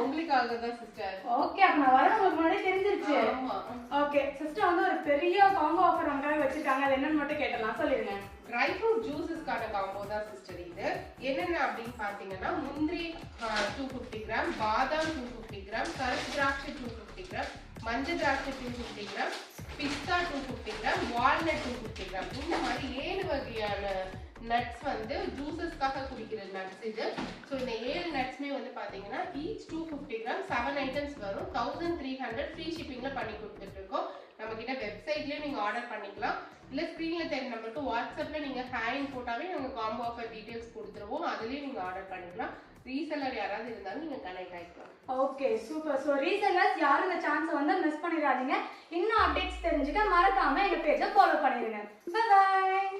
உங்களுக்காக தான் sister. Okay, அப்ப நான் வரேன் உங்களுக்கு முன்னாடியே தெரிஞ்சிருச்சு. ஓகே சிஸ்டர் வந்து ஒரு பெரிய காம்போ ஆஃபர் நமக்காக வச்சிருக்காங்க. அது என்னன்னு மட்டும் கேட்டலாம், சொல்லிருங்க. ட்ரை ஃப்ரூட் ஜூஸஸ்க்கான காம்போ தான் சிஸ்டர் இது. என்னென்ன அப்படின்னு பார்த்தீங்கன்னா முந்திரி 250 கிராம், பாதாம் 250 கிராம், கருப்பு திராட்சை 250 கிராம், மஞ்சள் திராட்சை 250 கிராம், பிஸ்தா 250 கிராம், வால்நட் 250 கிராம். இந்த மாதிரி 7 வகையான நட்ஸ் வந்து ஜூஸஸ்க்காக குடிக்கிற நட்ஸ் இது. ஸோ இந்த 7 நட்ஸ்மே வந்து பார்த்தீங்கன்னா ஈச் 250 கிராம் 7 ஐட்டம்ஸ் வரும். 1300 ஃப்ரீ ஷிப்பிங்கில் பண்ணி கொடுத்துட்டு இருக்கோம். நம்ம கிட்ட வெப்சைட்லேயே நீங்கள் ஆர்டர் பண்ணிக்கலாம். இல்லை ஸ்க்ரீனில் தெரிஞ்ச நம்பருக்கு வாட்ஸ்அப்பில் நீங்கள் ஹேண்ட் போட்டாவே நாங்கள் காம்போ ஆஃபர் டீட்டெயில்ஸ் கொடுத்துருவோம். அதுலேயும் நீங்கள் ஆர்டர் பண்ணிக்கலாம். ரீசெல்லர் யாராவது இருந்தாலும் நீங்கள் கனெக்ட் ஆகிக்கலாம். Okay super. ஸோ ரீசெல்லர்ஸ் யாரும் இந்த சான்ஸை வந்து மிஸ் பண்ணிடாதீங்க. இன்னும் அப்டேட்ஸ் தெரிஞ்சுக்க மறக்காம எங்கள் பேஜை ஃபாலோ பண்ணிடுங்க. Bye bye.